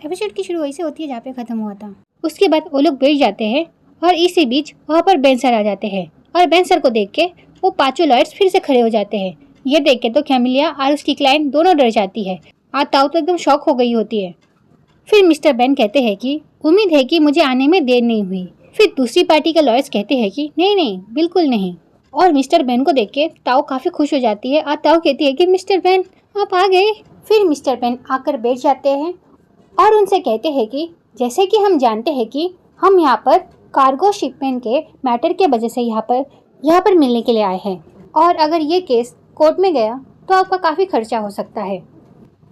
Episode की शुरू वहीं से होती है जहाँ पे खत्म हुआ था। उसके बाद वो लोग बैठ जाते हैं और इसी बीच वहाँ पर बेन सर आ जाते हैं और बेन सर को देख के वो पांचों लॉयर्स फिर से खड़े हो जाते हैं। ये देख के तो कैमिलिया और उसकी क्लाइंट दोनों डर जाती है और ताऊ तो एकदम शॉक हो गई होती है। फिर मिस्टर बेन कहते हैं कि उम्मीद है कि मुझे आने में देर नहीं हुई। फिर दूसरी पार्टी के लॉयर्स कहते हैं कि नहीं नहीं बिल्कुल नहीं। और मिस्टर बेन को देख के ताऊ काफी खुश हो जाती है और ताऊ कहती है कि मिस्टर बेन आप आ गए। फिर मिस्टर बेन आकर बैठ जाते हैं और उनसे कहते हैं कि जैसे कि हम जानते हैं कि हम यहाँ पर कार्गो शिपमेंट के मैटर के वजह से यहाँ पर मिलने के लिए आए हैं और अगर ये केस कोर्ट में गया तो आपका काफ़ी खर्चा हो सकता है,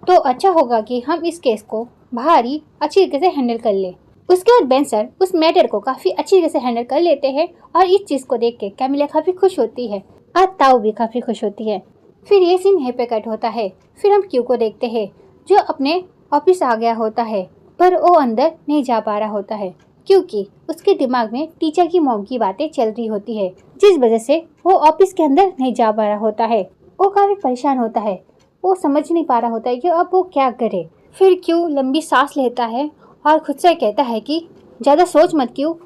तो अच्छा होगा कि हम इस केस को बाहर ही अच्छी तरीके से हैंडल कर ले। उसके बाद बेन सर उस मैटर को काफ़ी अच्छी तरीके से हैंडल कर लेते हैं और इस चीज़ को देख के कैमिलिया काफ़ी खुश होती है और ताऊ भी काफ़ी खुश होती है। फिर ये सीन यहीं पे कट होता है। फिर हम क्यू को देखते हैं जो अपने ऑफिस आ गया होता है पर वो अंदर नहीं जा पा रहा होता है क्योंकि उसके दिमाग में टीचर की मॉम की बातें चल रही होती है, जिस वजह से वो ऑफिस के अंदर नहीं जा पा रहा होता है। वो काफ़ी परेशान होता है, वो समझ नहीं पा रहा होता है कि अब वो क्या करे। फिर क्यू लंबी सांस लेता है और खुद से कहता है कि ज़्यादा सोच मत क्यू।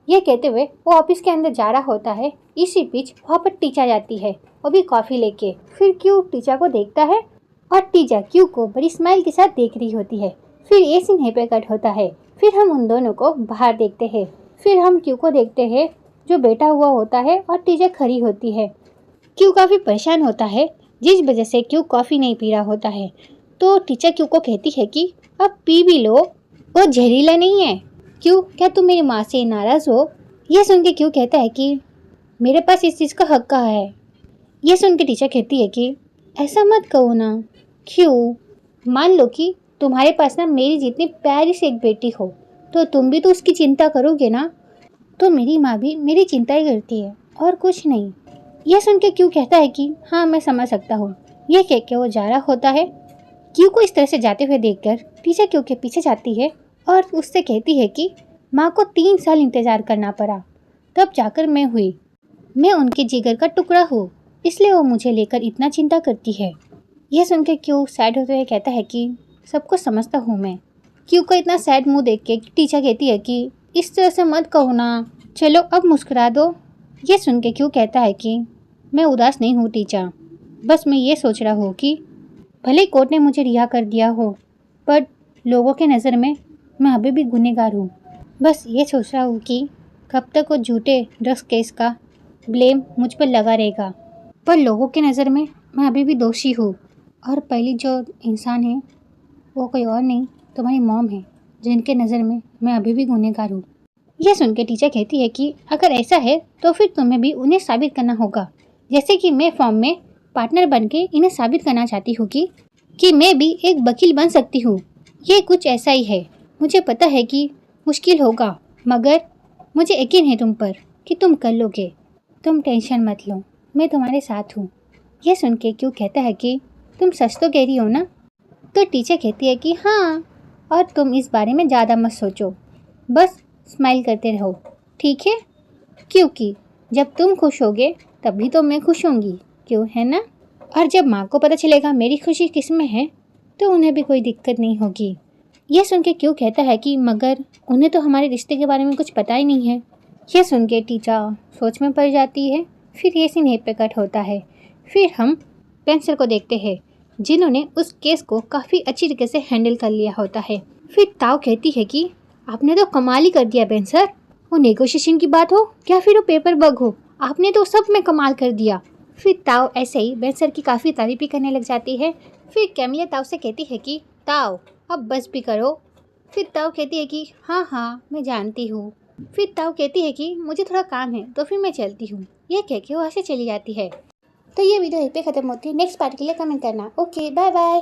ये कहते हुए वो ऑफिस के अंदर जा रहा होता है। इसी बीच वहाँ पर टीचर जाती है, वो भी कॉफ़ी लेके। फिर क्यू टीचर को देखता है और टीचर क्यू को बड़ी स्माइल के साथ देख रही होती है। फिर ये सीन यहीं पे कट होता है। फिर हम उन दोनों को बाहर देखते हैं। फिर हम क्यू को देखते हैं जो बैठा हुआ होता है और टीचर खड़ी होती है। क्यू काफ़ी परेशान होता है जिस वजह से क्यू कॉफ़ी नहीं पी रहा होता है, तो टीचर क्यू को कहती है कि अब पी भी लो, वो जहरीला नहीं है। क्यू क्या तुम मेरी माँ से नाराज़ हो? यह सुन के क्यू कहता है कि मेरे पास इस चीज़ का हक कहाँ है। यह सुन के टीचर कहती है कि ऐसा मत कहो ना क्यू, मान लो कि तुम्हारे पास ना मेरी जितनी प्यारी सी एक बेटी हो तो तुम भी तो उसकी चिंता करोगे ना, तो मेरी माँ भी मेरी चिंता ही करती है और कुछ नहीं। यह सुन के क्यू कहता है कि हाँ मैं समझ सकता हूँ। यह कह के वो जा रहा होता है। क्यू को इस तरह से जाते हुए देखकर टीचर क्यू के पीछे जाती है और उससे कहती है कि माँ को 3 साल इंतज़ार करना पड़ा, तब जाकर मैं हुई। मैं उनके जिगर का टुकड़ा हूँ, इसलिए वो मुझे लेकर इतना चिंता करती है। यह सुन के क्यू सैड होते हुए कहता है कि सब कुछ समझता हूँ मैं। क्यू का इतना सैड मुंह देख के टीचर कहती है कि इस तरह से मत कहो ना, चलो अब मुस्कुरा दो। यह सुन के क्यू कहता है कि मैं उदास नहीं हूँ टीचर, बस मैं ये सोच रहा हूँ कि भले कोर्ट ने मुझे रिहा कर दिया हो पर लोगों के नज़र में मैं अभी भी गुनहगार हूँ। बस ये सोच रहा हूँ कि कब तक वो झूठे ड्रग्स केस का ब्लेम मुझ पर लगा रहेगा, पर लोगों के नज़र में मैं अभी भी दोषी हूँ और पहली जो इंसान है वो कोई और नहीं तुम्हारी मॉम है, जिनके नज़र में मैं अभी भी गुनहगार हूँ। यह सुन के टीचर कहती है कि अगर ऐसा है तो फिर तुम्हें भी उन्हें साबित करना होगा, जैसे कि मैं फॉर्म में पार्टनर बन के इन्हें साबित करना चाहती हूँ कि मैं भी एक वकील बन सकती हूँ। ये कुछ ऐसा ही है, मुझे पता है कि मुश्किल होगा मगर मुझे यकीन है तुम पर कि तुम कर लोगे। तुम टेंशन मत लो, मैं तुम्हारे साथ हूँ। यह सुन के क्यों कहता है कि तुम सच तो कह रही हो ना? तो टीचर कहती है कि हाँ, और तुम इस बारे में ज़्यादा मत सोचो, बस स्माइल करते रहो, ठीक है? क्योंकि जब तुम खुश होगे तभी तो मैं खुश होंगी, क्यों है ना? और जब माँ को पता चलेगा मेरी खुशी किस में है तो उन्हें भी कोई दिक्कत नहीं होगी। यह सुन के क्यों कहता है कि मगर उन्हें तो हमारे रिश्ते के बारे में कुछ पता ही नहीं है। यह सुन के टीचर सोच में पड़ जाती है। फिर ये सीन यहीं पे कट होता है। फिर हम पेंसिल को देखते हैं जिन्होंने उस केस को काफ़ी अच्छी तरीके से हैंडल कर लिया होता है। फिर ताऊ कहती है कि आपने तो कमाल ही कर दिया बेन सर, वो नेगोशिएशन की बात हो क्या फिर वो पेपर वर्क हो, आपने तो सब में कमाल कर दिया। फिर ताऊ ऐसे ही बेन सर की काफ़ी तारीफ करने लग जाती है। फिर कैमिलिया ताऊ से कहती है कि ताऊ अब बस भी करो। फिर ताऊ कहती है कि हाँ हाँ मैं जानती हूँ। फिर ताऊ कहती है कि मुझे थोड़ा काम है तो फिर मैं चलती हूँ। यह कह के वो वहाँ से चली जाती है। तो ये वीडियो यहीं पे ख़त्म होती है। नेक्स्ट पार्ट के लिए कमेंट करना। Okay bye bye.